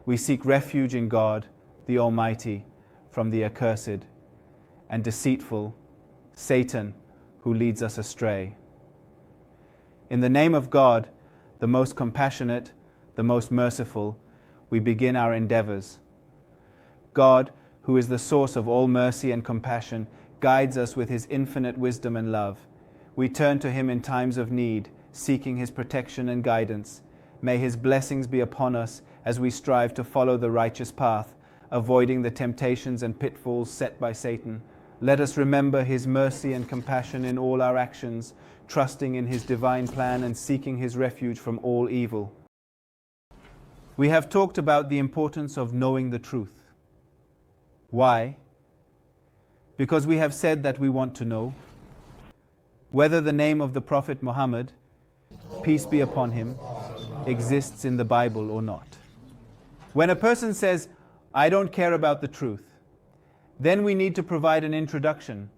We seek refuge in God, the Almighty, from the accursed and deceitful Satan, who leads us astray. In the name of God, the most compassionate, the most merciful, we begin our endeavors. God, who is the source of all mercy and compassion, guides us with His infinite wisdom and love. We turn to Him in times of need, seeking His protection and guidance. May His blessings be upon us as we strive to follow the righteous path, avoiding the temptations and pitfalls set by Satan. Let us remember His mercy and compassion in all our actions, trusting in His divine plan and seeking His refuge from all evil. We have talked about the importance of knowing the truth. Why? Because we have said that we want to know whether the name of the Prophet Muhammad, peace be upon him, exists in the Bible or not. When a person says, I don't care about the truth, then we need to provide an introduction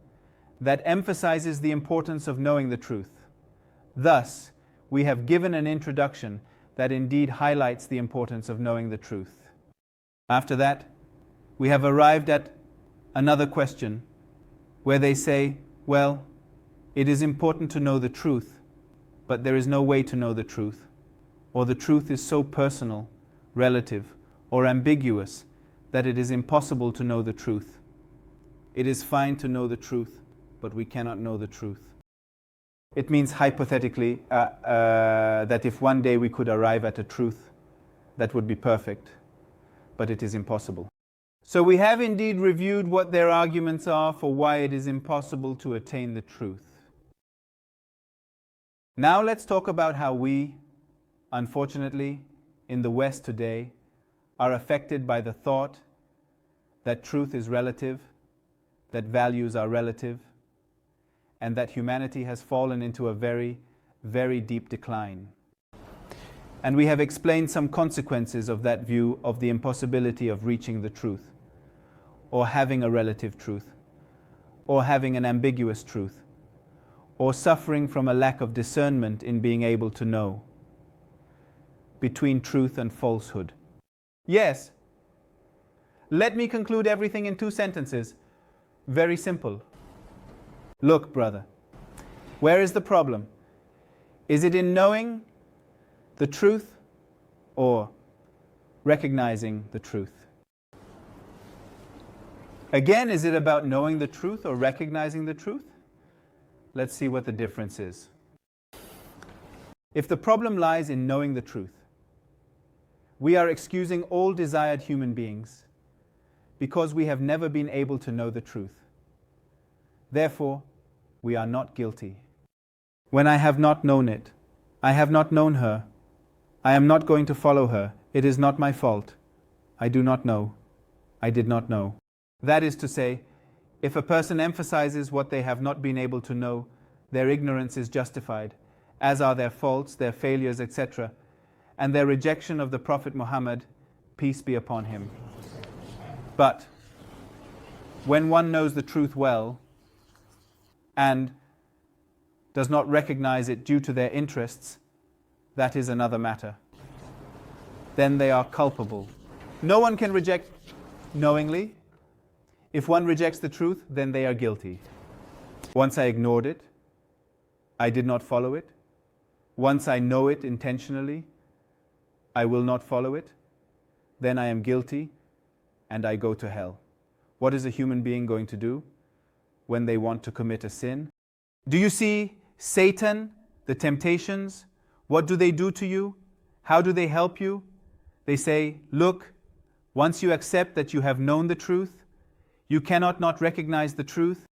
that emphasizes the importance of knowing the truth. Thus, we have given an introduction that indeed highlights the importance of knowing the truth. After that, we have arrived at another question where they say, well, it is important to know the truth, but there is no way to know the truth, or the truth is so personal, relative, or ambiguous that it is impossible to know the truth. It is fine to know the truth, but we cannot know the truth. It means hypothetically that if one day we could arrive at a truth, that would be perfect, but it is impossible. So we have indeed reviewed what their arguments are for why it is impossible to attain the truth. Now let's talk about how we, unfortunately, in the West today, are affected by the thought that truth is relative, that values are relative, and that humanity has fallen into a very, very deep decline. And we have explained some consequences of that view of the impossibility of reaching the truth, or having a relative truth, or having an ambiguous truth, or suffering from a lack of discernment in being able to know between truth and falsehood. Yes, let me conclude everything in 2 sentences. Very simple. Look, brother, where is the problem? Is it in knowing the truth or recognizing the truth? Again, is it about knowing the truth or recognizing the truth? Let's see what the difference is. If the problem lies in knowing the truth, we are excusing all desired human beings because we have never been able to know the truth. Therefore, we are not guilty. When I have not known it, I have not known her, I am not going to follow her, it is not my fault. I do not know. I did not know. That is to say, if a person emphasizes what they have not been able to know, their ignorance is justified, as are their faults, their failures, etc., and their rejection of the Prophet Muhammad, peace be upon him. But when one knows the truth well and does not recognize it due to their interests, that is another matter. Then they are culpable. No one can reject knowingly. If one rejects the truth, then they are guilty. Once I ignored it, I did not follow it. Once I know it intentionally, I will not follow it. Then I am guilty and I go to hell. What is a human being going to do when they want to commit a sin? Do you see Satan, the temptations? What do they do to you? How do they help you? They say, look, once you accept that you have known the truth, you cannot not recognize the truth.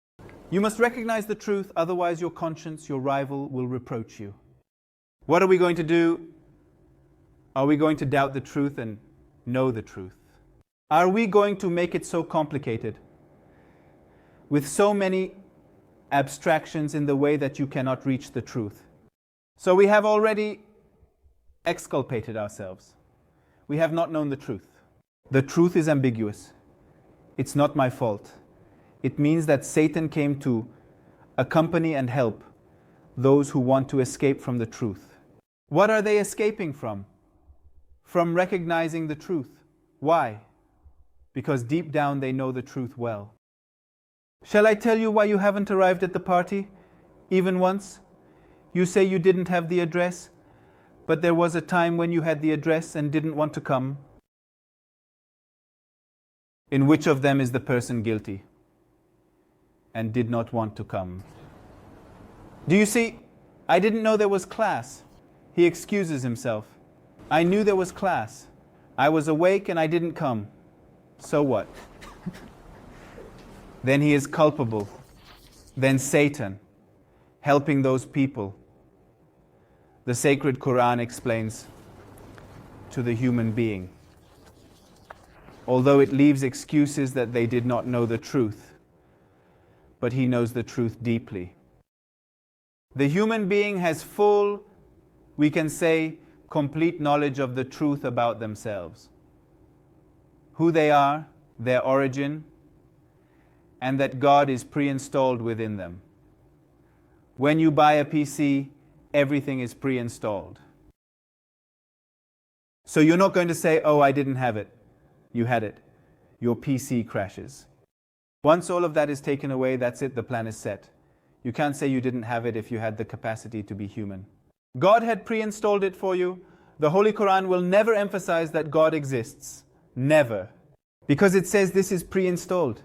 You must recognize the truth, otherwise your conscience, your rival, will reproach you. What are we going to do? Are we going to doubt the truth and know the truth? Are we going to make it so complicated, with so many abstractions in the way that you cannot reach the truth? So we have already exculpated ourselves. We have not known the truth. The truth is ambiguous. It's not my fault. It means that Satan came to accompany and help those who want to escape from the truth. What are they escaping from? From recognizing the truth. Why? Because deep down they know the truth well. Shall I tell you why you haven't arrived at the party, even once? You say you didn't have the address, but there was a time when you had the address and didn't want to come. In which of them is the person guilty and did not want to come? Do you see? I didn't know there was class. He excuses himself. I knew there was class. I was awake and I didn't come. So what? Then he is culpable. Then Satan, helping those people. The sacred Quran explains to the human being, although it leaves excuses that they did not know the truth, but he knows the truth deeply. The human being has full, we can say, complete knowledge of the truth about themselves. Who they are, their origin, and that God is pre-installed within them. When you buy a PC, everything is pre-installed. So you're not going to say, oh, I didn't have it. You had it. Your PC crashes. Once all of that is taken away, that's it, the plan is set. You can't say you didn't have it if you had the capacity to be human. God had pre-installed it for you. The Holy Quran will never emphasize that God exists. Never. Because it says this is pre-installed.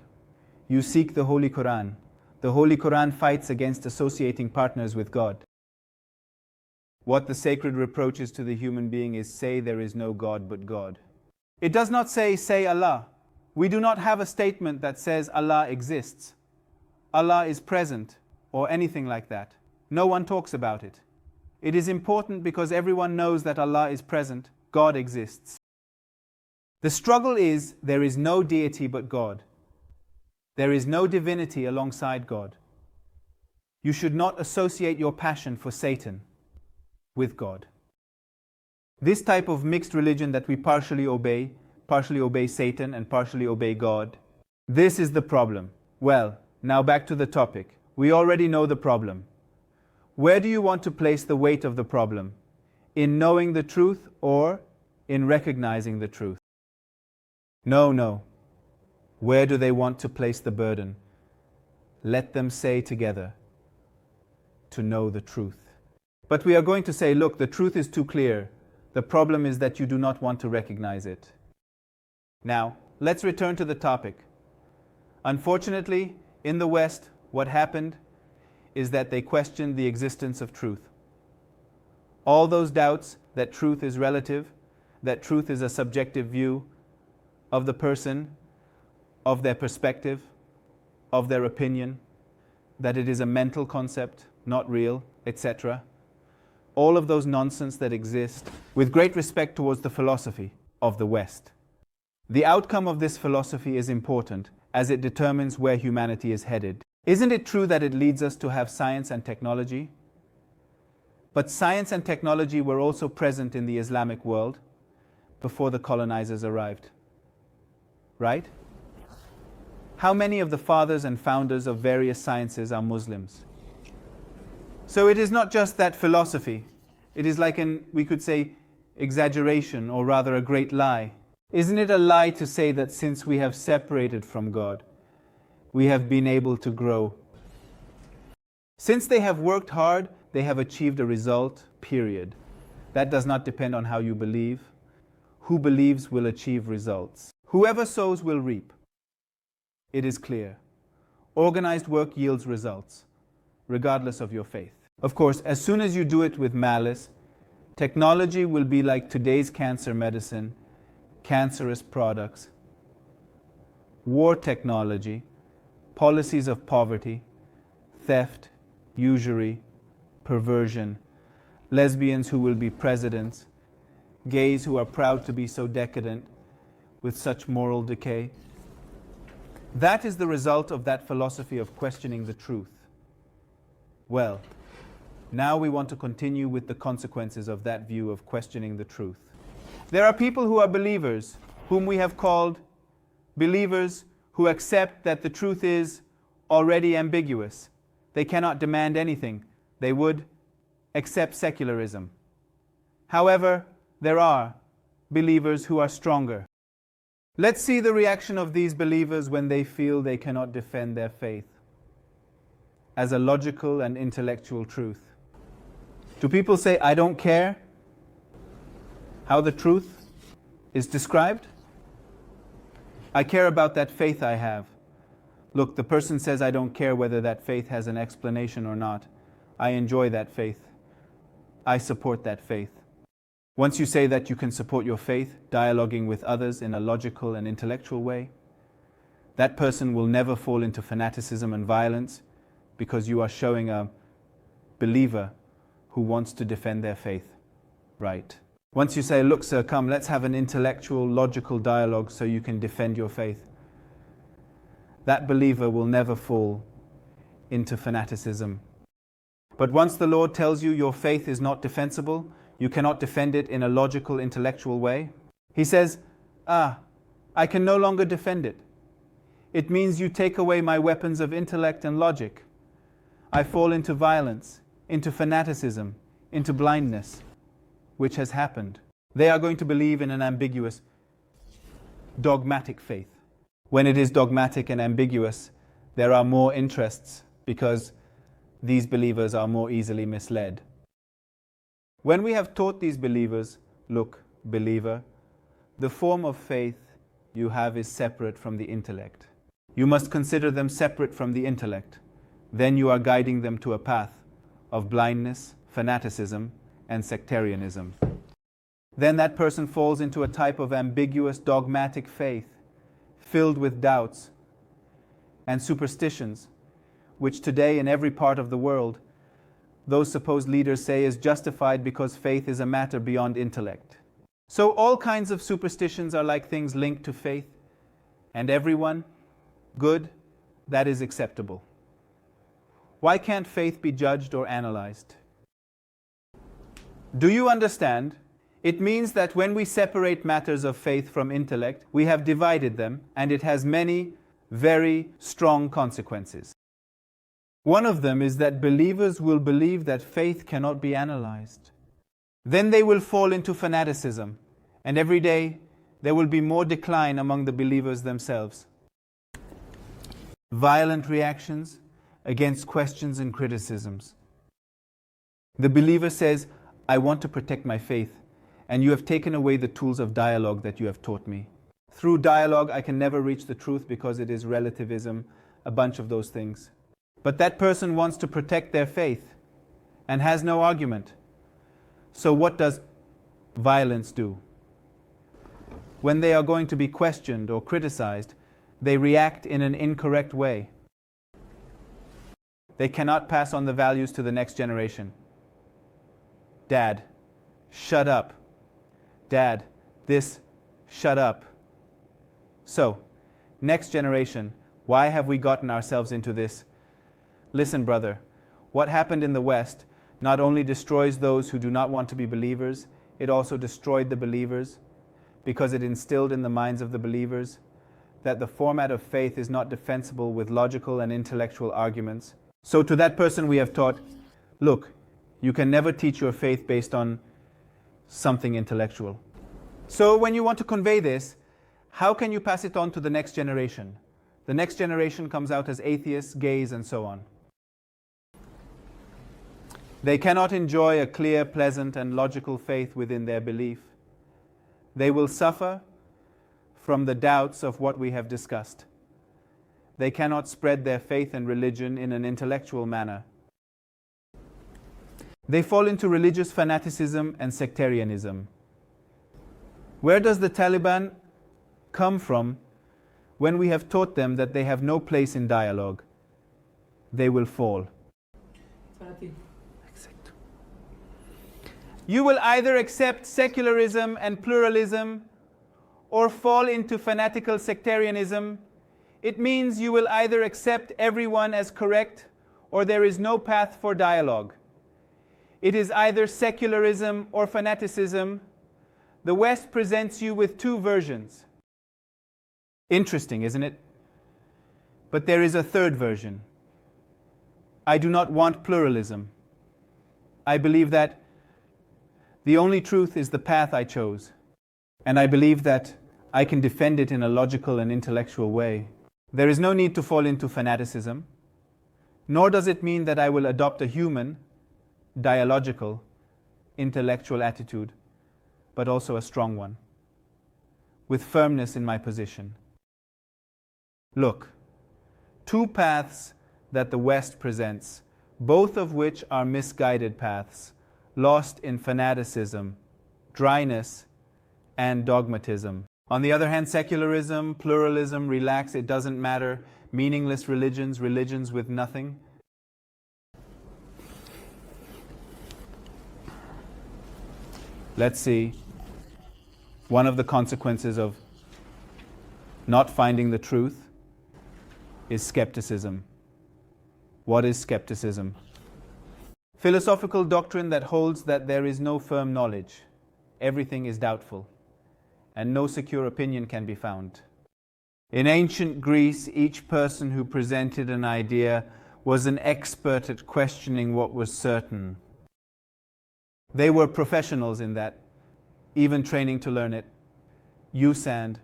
You seek the Holy Quran. The Holy Quran fights against associating partners with God. What the sacred reproaches to the human being is, say there is no God but God. It does not say Allah. We do not have a statement that says Allah exists. Allah is present or anything like that. No one talks about it. It is important because everyone knows that Allah is present, God exists. The struggle is there is no deity but God. There is no divinity alongside God. You should not associate your passion for Satan with God. This type of mixed religion that we partially obey Satan and partially obey God, this is the problem. Well, now back to the topic. We already know the problem. Where do you want to place the weight of the problem? In knowing the truth or in recognizing the truth? No. Where do they want to place the burden? Let them say together, to know the truth. But we are going to say, look, the truth is too clear. The problem is that you do not want to recognize it. Now, let's return to the topic. Unfortunately, in the West, what happened is that they questioned the existence of truth. All those doubts that truth is relative, that truth is a subjective view of the person, of their perspective, of their opinion, that it is a mental concept, not real, etc. All of those nonsense that exist, with great respect towards the philosophy of the West. The outcome of this philosophy is important as it determines where humanity is headed. Isn't it true that it leads us to have science and technology? But science and technology were also present in the Islamic world before the colonizers arrived. Right? How many of the fathers and founders of various sciences are Muslims? So it is not just that philosophy. It is like we could say, exaggeration, or rather a great lie. Isn't it a lie to say that since we have separated from God, we have been able to grow? Since they have worked hard, they have achieved a result, period. That does not depend on how you believe. Who believes will achieve results. Whoever sows will reap. It is clear. Organized work yields results, regardless of your faith. Of course, as soon as you do it with malice, technology will be like today's cancer medicine, cancerous products, war technology, policies of poverty, theft, usury, perversion, lesbians who will be presidents, gays who are proud to be so decadent with such moral decay. That is the result of that philosophy of questioning the truth. Well, now we want to continue with the consequences of that view of questioning the truth. There are people who are believers, whom we have called believers who accept that the truth is already ambiguous. They cannot demand anything. They would accept secularism. However, there are believers who are stronger. Let's see the reaction of these believers when they feel they cannot defend their faith as a logical and intellectual truth. Do people say, I don't care how the truth is described? I care about that faith I have. Look, the person says, I don't care whether that faith has an explanation or not. I enjoy that faith. I support that faith. Once you say that you can support your faith, dialoguing with others in a logical and intellectual way, that person will never fall into fanaticism and violence because you are showing a believer who wants to defend their faith right. Once you say, look sir, come, let's have an intellectual, logical dialogue so you can defend your faith, that believer will never fall into fanaticism. But once the Lord tells you your faith is not defensible, you cannot defend it in a logical, intellectual way, He says, I can no longer defend it. It means you take away my weapons of intellect and logic. I fall into violence, into fanaticism, into blindness, which has happened. They are going to believe in an ambiguous, dogmatic faith. When it is dogmatic and ambiguous, there are more interests because these believers are more easily misled. When we have taught these believers, look, believer, the form of faith you have is separate from the intellect. You must consider them separate from the intellect. Then you are guiding them to a path of blindness, fanaticism, and sectarianism. Then that person falls into a type of ambiguous, dogmatic faith, filled with doubts and superstitions, which today in every part of the world, those supposed leaders say is justified because faith is a matter beyond intellect. So all kinds of superstitions are like things linked to faith, and everyone, good, that is acceptable. Why can't faith be judged or analyzed? Do you understand? It means that when we separate matters of faith from intellect, we have divided them, and it has many very strong consequences. One of them is that believers will believe that faith cannot be analyzed. Then they will fall into fanaticism, and every day there will be more decline among the believers themselves. Violent reactions against questions and criticisms. The believer says, I want to protect my faith, and you have taken away the tools of dialogue that you have taught me. Through dialogue, I can never reach the truth because it is relativism, a bunch of those things. But that person wants to protect their faith and has no argument. So what does violence do? When they are going to be questioned or criticized, they react in an incorrect way. They cannot pass on the values to the next generation. Dad, shut up. Dad, this, shut up. So, next generation, why have we gotten ourselves into this? Listen, brother, what happened in the West not only destroys those who do not want to be believers, it also destroyed the believers because it instilled in the minds of the believers that the format of faith is not defensible with logical and intellectual arguments. So to that person we have taught, look, you can never teach your faith based on something intellectual. So when you want to convey this, how can you pass it on to the next generation? The next generation comes out as atheists, gays, and so on. They cannot enjoy a clear, pleasant, and logical faith within their belief. They will suffer from the doubts of what we have discussed. They cannot spread their faith and religion in an intellectual manner. They fall into religious fanaticism and sectarianism. Where does the Taliban come from when we have taught them that they have no place in dialogue? They will fall. You will either accept secularism and pluralism or fall into fanatical sectarianism. It means you will either accept everyone as correct or there is no path for dialogue. It is either secularism or fanaticism. The West presents you with two versions. Interesting, isn't it? But there is a third version. I do not want pluralism. I believe that the only truth is the path I chose. And I believe that I can defend it in a logical and intellectual way. There is no need to fall into fanaticism, nor does it mean that I will adopt a human, dialogical, intellectual attitude, but also a strong one, with firmness in my position. Look, two paths that the West presents, both of which are misguided paths, lost in fanaticism, dryness, and dogmatism. On the other hand, secularism, pluralism, relax, it doesn't matter, meaningless religions, religions with nothing. Let's see. One of the consequences of not finding the truth is skepticism. What is skepticism? Philosophical doctrine that holds that there is no firm knowledge, everything is doubtful, and no secure opinion can be found. In ancient Greece, each person who presented an idea was an expert at questioning what was certain. They were professionals in that, even training to learn it. You, Sand,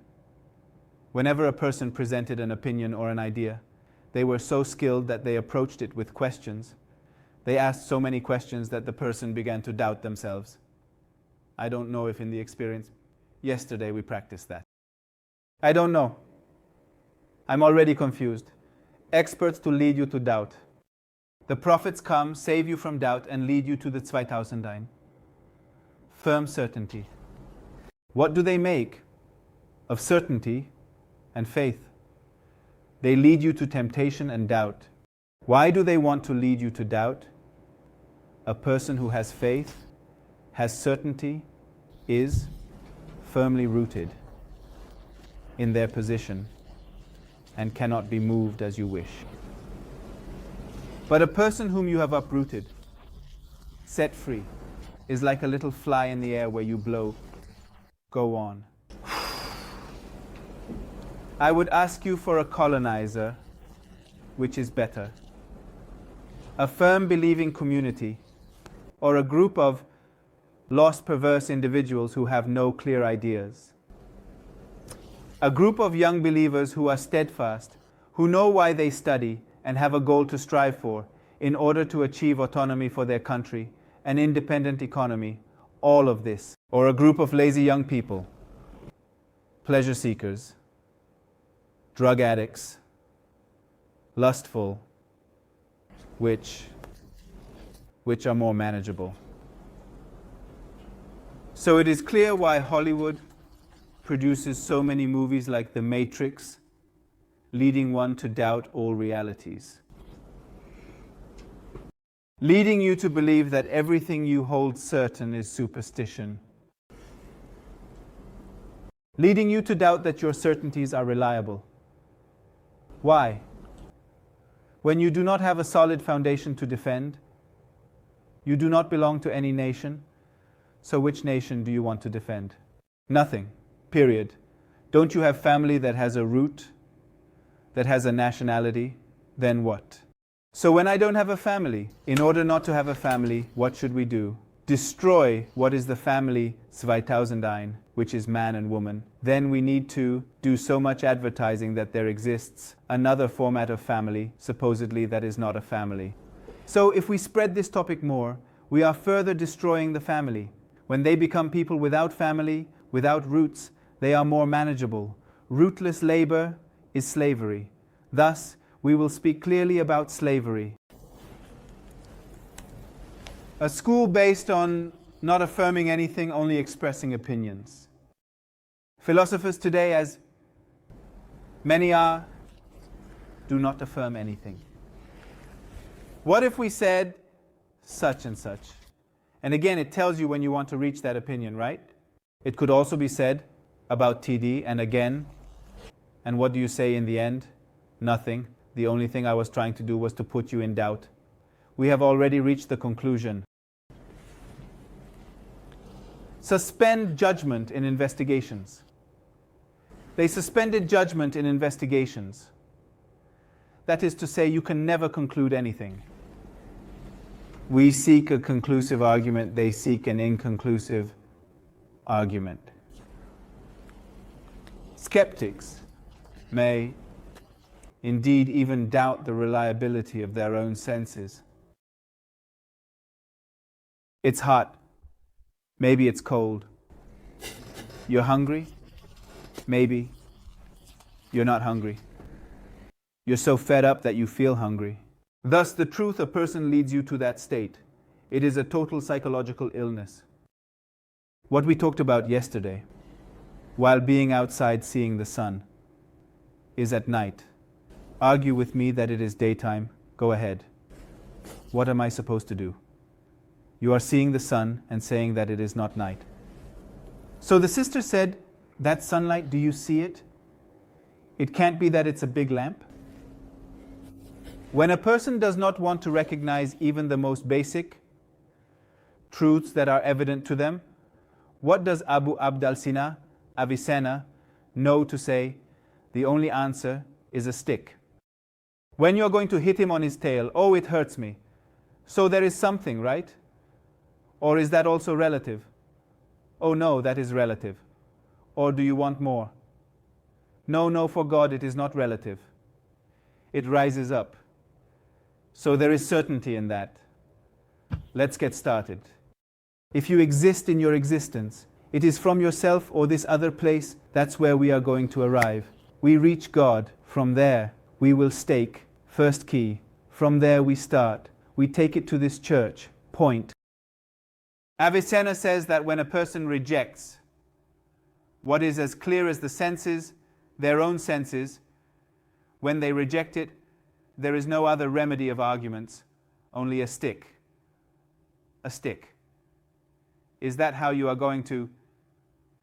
whenever a person presented an opinion or an idea, they were so skilled that they approached it with questions. They asked so many questions that the person began to doubt themselves. I don't know if in the experience, yesterday we practiced that. I don't know. I'm already confused. Experts to lead you to doubt. The prophets come, save you from doubt, and lead you to the 2000 firm certainty. What do they make of certainty and faith? They lead you to temptation and doubt. Why do they want to lead you to doubt? A person who has faith, has certainty, is firmly rooted in their position and cannot be moved as you wish. But a person whom you have uprooted, set free, is like a little fly in the air where you blow. Go on. I would ask you for a colonizer, which is better. A firm believing community, or a group of lost, perverse individuals who have no clear ideas. A group of young believers who are steadfast, who know why they study and have a goal to strive for in order to achieve autonomy for their country, an independent economy, all of this. Or a group of lazy young people, pleasure seekers, drug addicts, lustful, which are more manageable. So it is clear why Hollywood produces so many movies like The Matrix, leading one to doubt all realities. Leading you to believe that everything you hold certain is superstition. Leading you to doubt that your certainties are reliable. Why? When you do not have a solid foundation to defend, you do not belong to any nation, so which nation do you want to defend? Nothing. Period. Don't you have family that has a root, that has a nationality? Then what? So when I don't have a family, in order not to have a family, what should we do? Destroy what is the family 2000, which is man and woman. Then we need to do so much advertising that there exists another format of family, supposedly that is not a family. So if we spread this topic more, we are further destroying the family. When they become people without family, without roots, they are more manageable. Rootless labor is slavery. Thus, we will speak clearly about slavery. A school based on not affirming anything, only expressing opinions. Philosophers today, as many are, do not affirm anything. What if we said such and such? And again, it tells you when you want to reach that opinion, right? It could also be said about TD, and again, and what do you say in the end? Nothing. The only thing I was trying to do was to put you in doubt. We have already reached the conclusion. Suspend judgment in investigations. They suspended judgment in investigations. That is to say, you can never conclude anything. We seek a conclusive argument, they seek an inconclusive argument. Skeptics may indeed even doubt the reliability of their own senses. It's hot. Maybe it's cold. You're hungry? Maybe. You're not hungry. You're so fed up that you feel hungry. Thus, the truth a person leads you to that state. It is a total psychological illness. What we talked about yesterday, while being outside seeing the sun, is at night. Argue with me that it is daytime. Go ahead. What am I supposed to do? You are seeing the sun and saying that it is not night. So the sister said, that sunlight, do you see it? It can't be that it's a big lamp. When a person does not want to recognize even the most basic truths that are evident to them, what does Abu Abd al-Sina, Avicenna, know to say? The only answer is a stick. When you're going to hit him on his tail, oh, it hurts me. So there is something, right? Or is that also relative? Oh no, that is relative. Or do you want more? No, for God it is not relative. It rises up. So there is certainty in that. Let's get started. If you exist in your existence, it is from yourself or this other place, that's where we are going to arrive. We reach God. From there, we will stake. First key. From there we start. We take it to this church. Point. Avicenna says that when a person rejects what is as clear as the senses, their own senses, when they reject it, there is no other remedy of arguments, only a stick. A stick. Is that how you are going to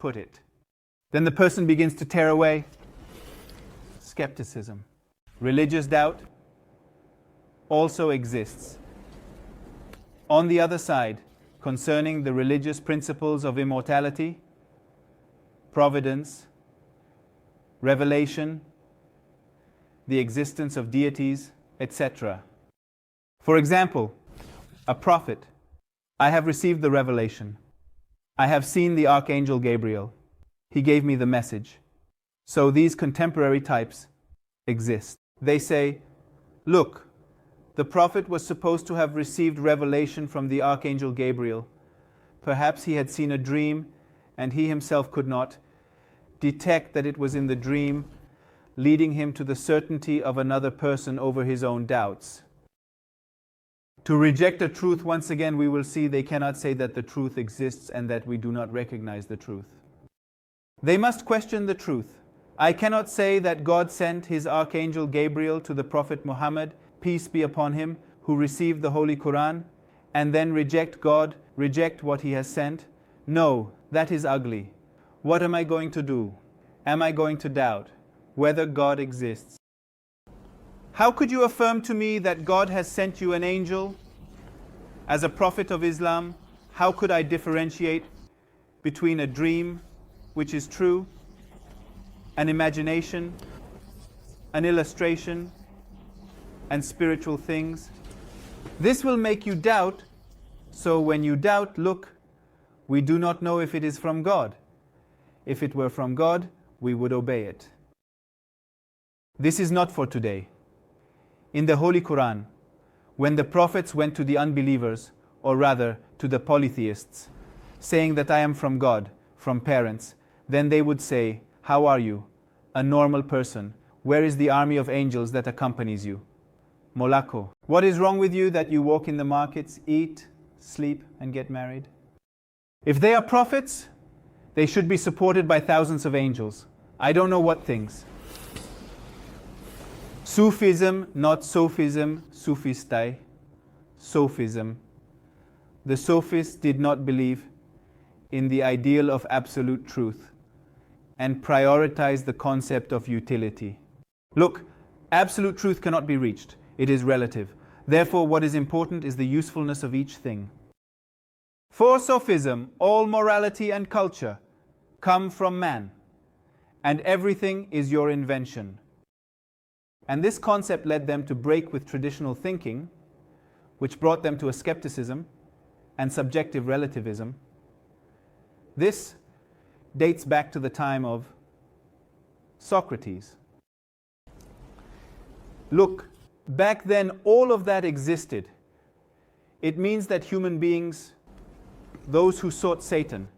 put it? Then the person begins to tear away. Skepticism. Religious doubt also exists. On the other side, concerning the religious principles of immortality, providence, revelation, the existence of deities, etc. For example, a prophet. I have received the revelation. I have seen the Archangel Gabriel. He gave me the message. So these contemporary types exist. They say, look, the prophet was supposed to have received revelation from the Archangel Gabriel. Perhaps he had seen a dream and he himself could not detect that it was in the dream, leading him to the certainty of another person over his own doubts. To reject a truth, once again, we will see they cannot say that the truth exists and that we do not recognize the truth. They must question the truth. I cannot say that God sent his Archangel Gabriel to the Prophet Muhammad, peace be upon him, who received the Holy Quran, and then reject God, reject what he has sent. No, that is ugly. What am I going to do? Am I going to doubt whether God exists? How could you affirm to me that God has sent you an angel as a prophet of Islam? How could I differentiate between a dream, which is true, an imagination, an illustration, and spiritual things? This will make you doubt. So when you doubt, look, we do not know if it is from God. If it were from God, we would obey it. This is not for today. In the Holy Quran, when the prophets went to the unbelievers, or rather to the polytheists, saying that I am from God, from parents, then they would say, how are you? A normal person. Where is the army of angels that accompanies you? Molako. What is wrong with you that you walk in the markets, eat, sleep, and get married? If they are prophets, they should be supported by thousands of angels. I don't know what things. Sufism, not Sophism, Sufistai, Sophism. The Sophists did not believe in the ideal of absolute truth and prioritized the concept of utility. Look, absolute truth cannot be reached. It is relative. Therefore, what is important is the usefulness of each thing. For Sophism, all morality and culture come from man, and everything is your invention. And this concept led them to break with traditional thinking, which brought them to a skepticism and subjective relativism. This dates back to the time of Socrates. Look, back then all of that existed. It means that human beings, those who sought Satan,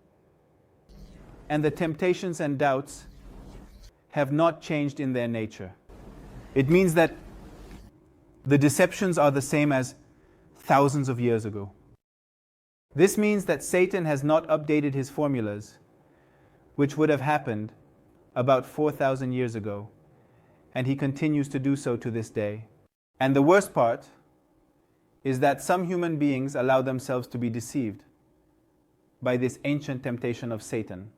and the temptations and doubts have not changed in their nature. It means that the deceptions are the same as thousands of years ago. This means that Satan has not updated his formulas, which would have happened about 4,000 years ago, and he continues to do so to this day. And the worst part is that some human beings allow themselves to be deceived by this ancient temptation of Satan.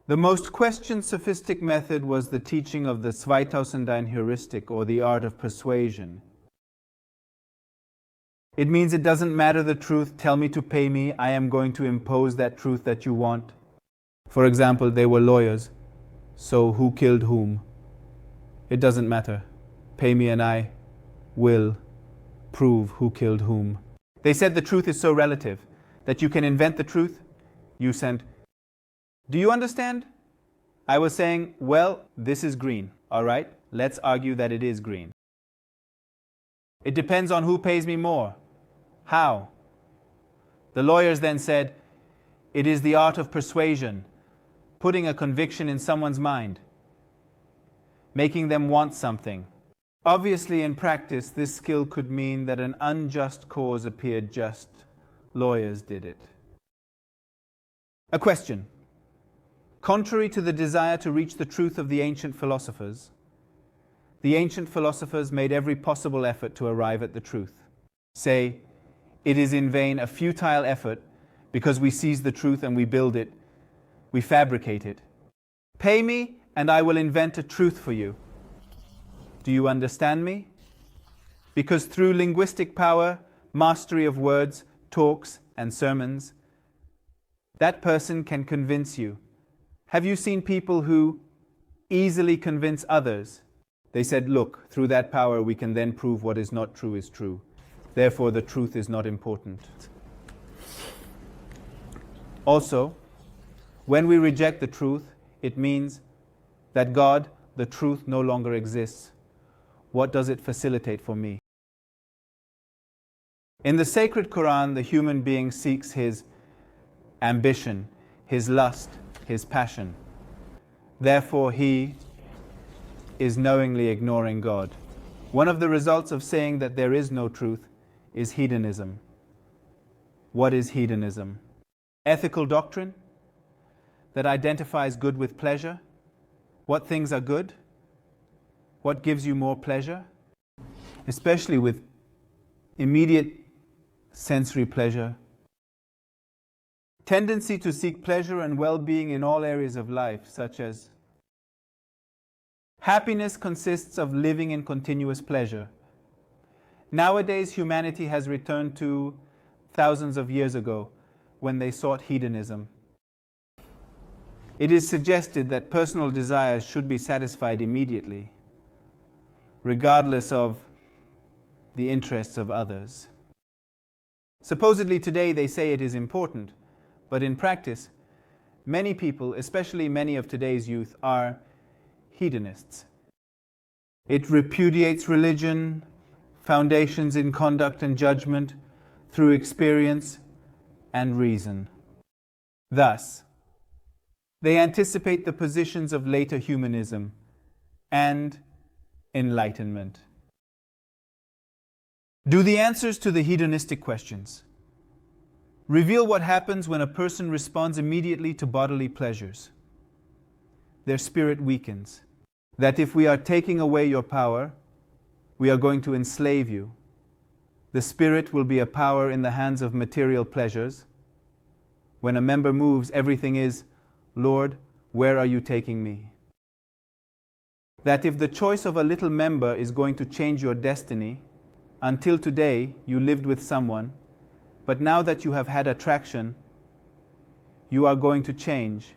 The most questioned sophistic method was the teaching of the 2000 heuristic, or the art of persuasion. It means it doesn't matter the truth, tell me to pay me, I am going to impose that truth that you want. For example, they were lawyers, so who killed whom? It doesn't matter. Pay me and I will prove who killed whom. They said the truth is so relative that you can invent the truth. You sent, do you understand? I was saying, well, this is green, all right? Let's argue that it is green. It depends on who pays me more. How? The lawyers then said, it is the art of persuasion, putting a conviction in someone's mind, making them want something. Obviously, in practice, this skill could mean that an unjust cause appeared just. Lawyers did it. A question. Contrary to the desire to reach the truth of the ancient philosophers made every possible effort to arrive at the truth. Say, it is in vain, a futile effort, because we seize the truth and we build it, we fabricate it. Pay me and I will invent a truth for you. Do you understand me? Because through linguistic power, mastery of words, talks and sermons, that person can convince you. Have you seen people who easily convince others? They said, look, through that power we can then prove what is not true is true. Therefore the truth is not important. Also, when we reject the truth, it means that God, the truth, no longer exists. What does it facilitate for me? In the sacred Quran, the human being seeks his ambition, his lust, his passion. Therefore, he is knowingly ignoring God. One of the results of saying that there is no truth is hedonism. What is hedonism? Ethical doctrine that identifies good with pleasure. What things are good? What gives you more pleasure? Especially with immediate sensory pleasure. Tendency to seek pleasure and well-being in all areas of life, such as happiness consists of living in continuous pleasure. Nowadays, humanity has returned to thousands of years ago when they sought hedonism. It is suggested that personal desires should be satisfied immediately, regardless of the interests of others. Supposedly today they say it is important, but in practice, many people, especially many of today's youth, are hedonists. It repudiates religion, foundations in conduct and judgment through experience and reason. Thus, they anticipate the positions of later humanism and enlightenment. Do the answers to the hedonistic questions reveal what happens when a person responds immediately to bodily pleasures? Their spirit weakens. That if we are taking away your power, we are going to enslave you. The spirit will be a power in the hands of material pleasures. When a member moves, everything is, Lord, where are you taking me? That if the choice of a little member is going to change your destiny, until today you lived with someone, but now that you have had attraction, you are going to change.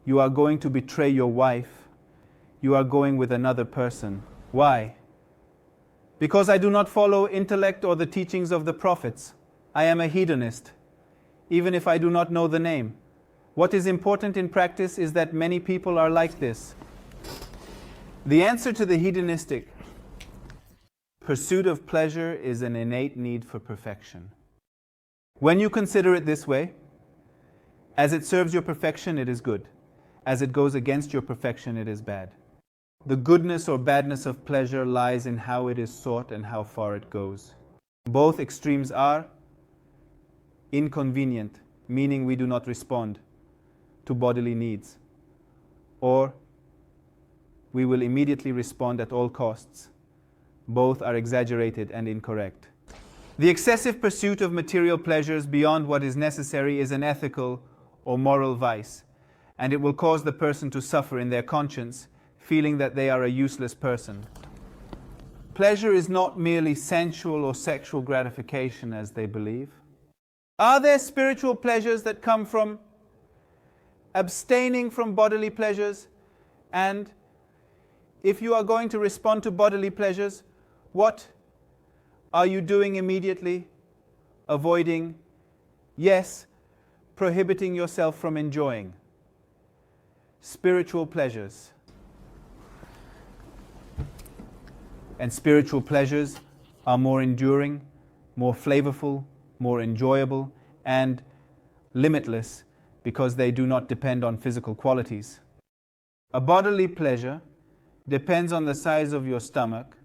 You are going to betray your wife. You are going with another person. Why? Because I do not follow intellect or the teachings of the prophets. I am a hedonist, even if I do not know the name. What is important in practice is that many people are like this. The answer to the hedonistic pursuit of pleasure is an innate need for perfection. When you consider it this way, as it serves your perfection, it is good. As it goes against your perfection, it is bad. The goodness or badness of pleasure lies in how it is sought and how far it goes. Both extremes are inconvenient, meaning we do not respond to bodily needs, or we will immediately respond at all costs. Both are exaggerated and incorrect. The excessive pursuit of material pleasures beyond what is necessary is an ethical or moral vice, and it will cause the person to suffer in their conscience, feeling that they are a useless person. Pleasure is not merely sensual or sexual gratification, as they believe. Are there spiritual pleasures that come from abstaining from bodily pleasures? And if you are going to respond to bodily pleasures, what are you doing immediately? Avoiding? Yes, prohibiting yourself from enjoying spiritual pleasures. And spiritual pleasures are more enduring, more flavorful, more enjoyable, and limitless because they do not depend on physical qualities. A bodily pleasure depends on the size of your stomach,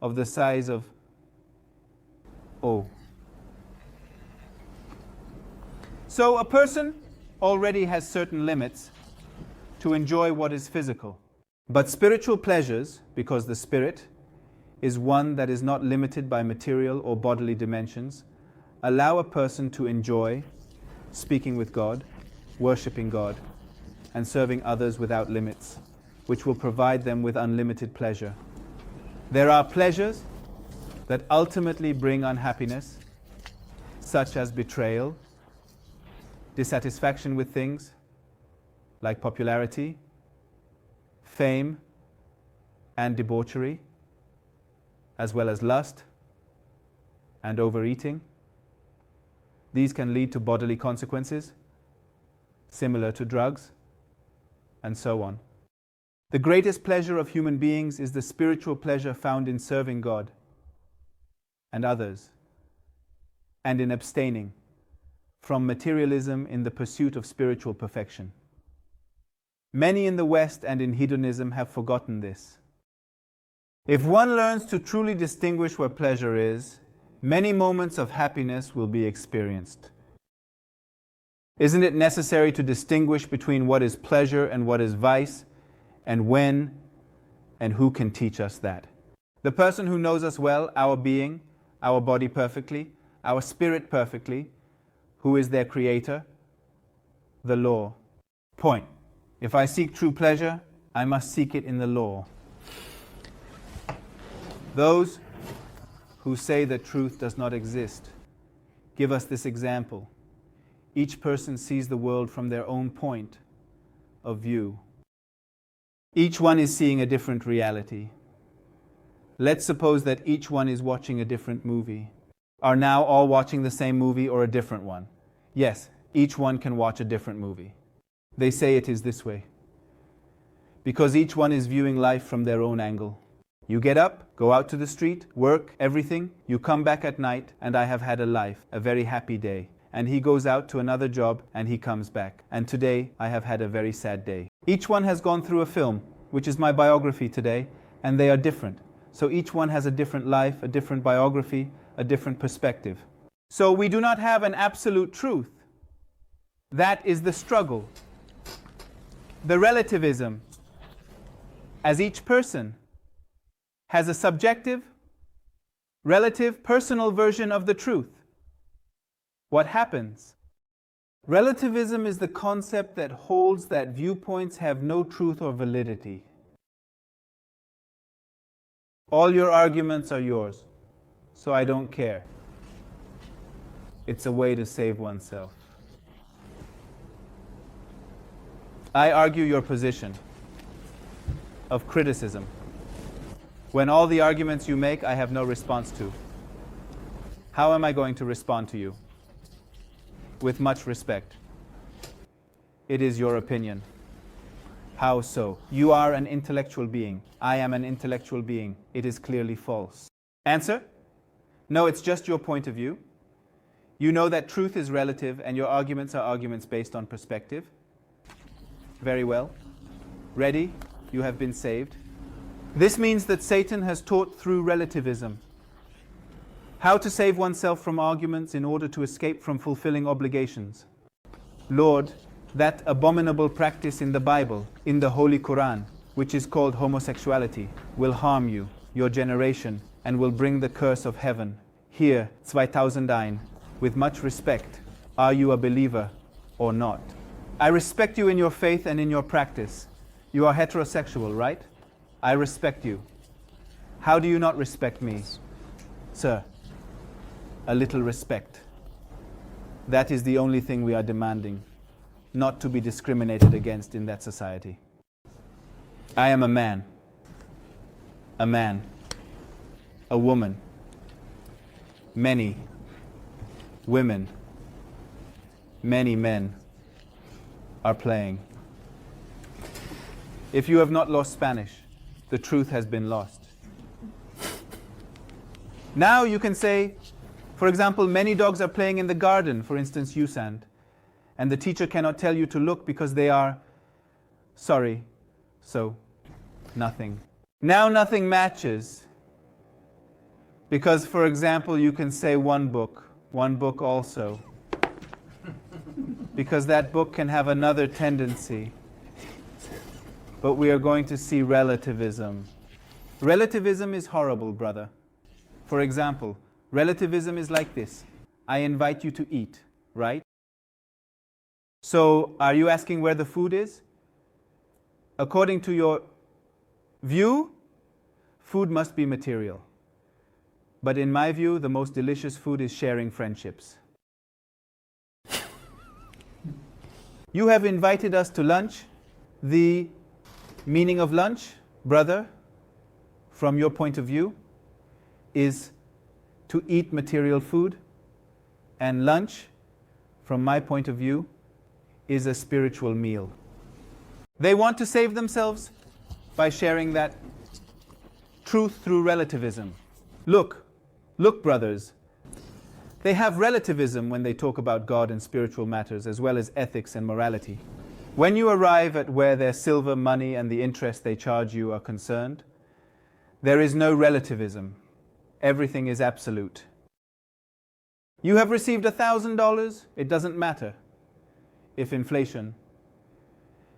of the size of O. So a person already has certain limits to enjoy what is physical. But spiritual pleasures, because the spirit is one that is not limited by material or bodily dimensions, allow a person to enjoy speaking with God, worshipping God, and serving others without limits, which will provide them with unlimited pleasure. There are pleasures that ultimately bring unhappiness, such as betrayal, dissatisfaction with things like popularity, fame, and debauchery, as well as lust and overeating. These can lead to bodily consequences, similar to drugs, and so on. The greatest pleasure of human beings is the spiritual pleasure found in serving God and others, and in abstaining from materialism in the pursuit of spiritual perfection. Many in the West and in hedonism have forgotten this. If one learns to truly distinguish what pleasure is, many moments of happiness will be experienced. Isn't it necessary to distinguish between what is pleasure and what is vice, and when and who can teach us that? The person who knows us well, our being, our body perfectly, our spirit perfectly, who is their creator? The law. Point. If I seek true pleasure, I must seek it in the law. Those who say that truth does not exist give us this example. Each person sees the world from their own point of view. Each one is seeing a different reality. Let's suppose that each one is watching a different movie. Are now all watching the same movie or a different one? Yes, each one can watch a different movie. They say it is this way, because each one is viewing life from their own angle. You get up, go out to the street, work, everything. You come back at night, and I have had a life, a very happy day. And he goes out to another job, and he comes back. And today, I have had a very sad day. Each one has gone through a film, which is my biography today, and they are different. So each one has a different life, a different biography, a different perspective. So we do not have an absolute truth. That is the struggle. The relativism, as each person has a subjective, relative, personal version of the truth. What happens? Relativism is the concept that holds that viewpoints have no truth or validity. All your arguments are yours, so I don't care. It's a way to save oneself. I argue your position of criticism, when all the arguments you make I have no response to. How am I going to respond to you? With much respect. It is your opinion. How so? You are an intellectual being. I am an intellectual being. It is clearly false. Answer? No, it's just your point of view. You know that truth is relative and your arguments are arguments based on perspective. Very well. Ready? You have been saved. This means that Satan has taught through relativism how to save oneself from arguments in order to escape from fulfilling obligations. Lord, that abominable practice in the Bible, in the Holy Quran, which is called homosexuality, will harm you, your generation, and will bring the curse of heaven. Here, 2001, with much respect, are you a believer or not? I respect you in your faith and in your practice. You are heterosexual, right? I respect you. How do you not respect me? Sir, a little respect. That is the only thing we are demanding, not to be discriminated against in that society. I am a man, a woman, many women, many men are playing. If you have not lost Spanish, the truth has been lost. Now you can say, for example, many dogs are playing in the garden, for instance, Usand, and the teacher cannot tell you to look because they are sorry, so nothing. Now nothing matches because, for example, you can say one book also, because that book can have another tendency. But we are going to see relativism. Relativism is horrible, brother. For example, relativism is like this. I invite you to eat, right? So, are you asking where the food is? According to your view, food must be material. But in my view, the most delicious food is sharing friendships. You have invited us to lunch. The meaning of lunch, brother, from your point of view, is to eat material food. And lunch, from my point of view, is a spiritual meal. They want to save themselves by sharing that truth through relativism. Look, brothers. They have relativism when they talk about God and spiritual matters, as well as ethics and morality. When you arrive at where their silver, money, and the interest they charge you are concerned, there is no relativism. Everything is absolute. You have received $1,000, it doesn't matter if inflation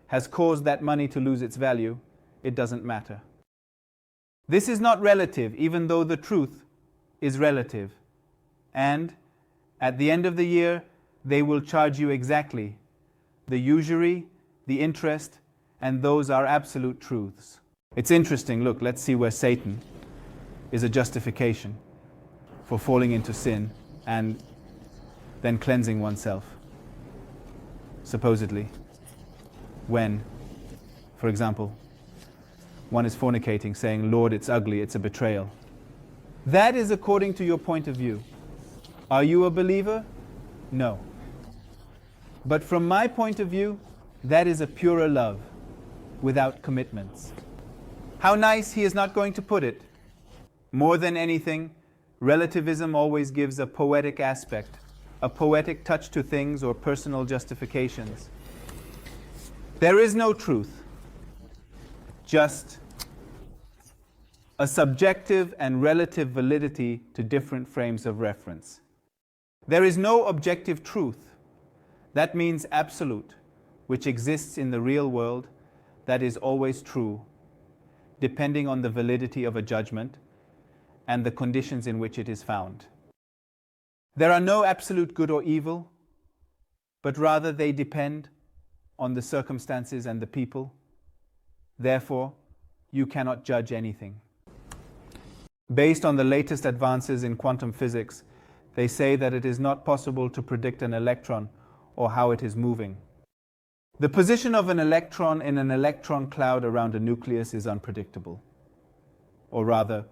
has caused that money to lose its value, it doesn't matter. This is not relative, even though the truth is relative. And at the end of the year, they will charge you exactly the usury, the interest, and those are absolute truths. It's interesting, look, let's see where Satan is a justification for falling into sin and then cleansing oneself, supposedly, when, for example, one is fornicating, saying, Lord, it's ugly, it's a betrayal. That is according to your point of view. Are you a believer? No. But from my point of view, that is a purer love, without commitments. How nice he is not going to put it. More than anything, relativism always gives a poetic aspect, a poetic touch to things or personal justifications. There is no truth, just a subjective and relative validity to different frames of reference. There is no objective truth. That means absolute, which exists in the real world, that is always true, depending on the validity of a judgment and the conditions in which it is found. There are no absolute good or evil, but rather they depend on the circumstances and the people. Therefore, you cannot judge anything. Based on the latest advances in quantum physics, they say that it is not possible to predict an electron or how it is moving. The position of an electron in an electron cloud around a nucleus is unpredictable, or rather,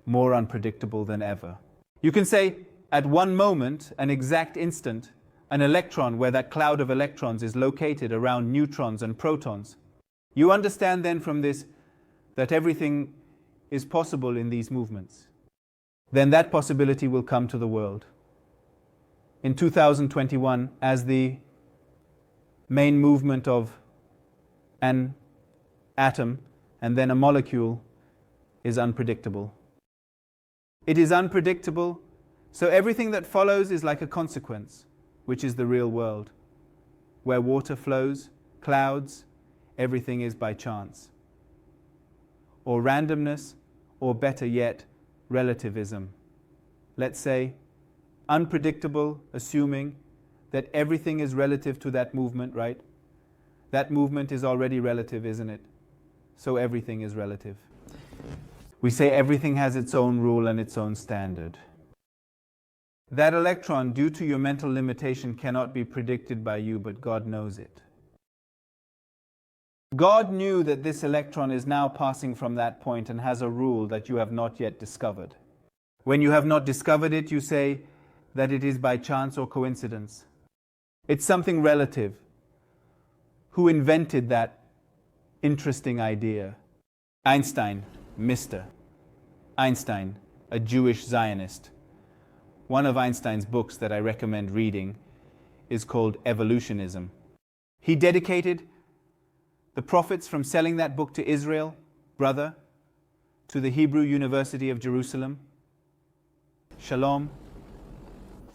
more unpredictable than ever. You can say, at one moment, an exact instant, an electron where that cloud of electrons is located around neutrons and protons. You understand then from this that everything is possible in these movements. Then that possibility will come to the world. In 2021, as the main movement of an atom and then a molecule is unpredictable. It is unpredictable, so everything that follows is like a consequence, which is the real world, where water flows, clouds, everything is by chance. Or randomness, or better yet, relativism. Let's say, unpredictable, assuming that everything is relative to that movement, right? That movement is already relative, isn't it? So everything is relative. We say everything has its own rule and its own standard. That electron, due to your mental limitation, cannot be predicted by you, but God knows it. God knew that this electron is now passing from that point and has a rule that you have not yet discovered. When you have not discovered it, you say that it is by chance or coincidence. It's something relative. Who invented that interesting idea? Einstein, Mr. Einstein, a Jewish Zionist. One of Einstein's books that I recommend reading is called Evolutionism. He dedicated the profits from selling that book to Israel, brother, to the Hebrew University of Jerusalem. Shalom,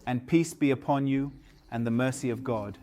and peace be upon you, and the mercy of God.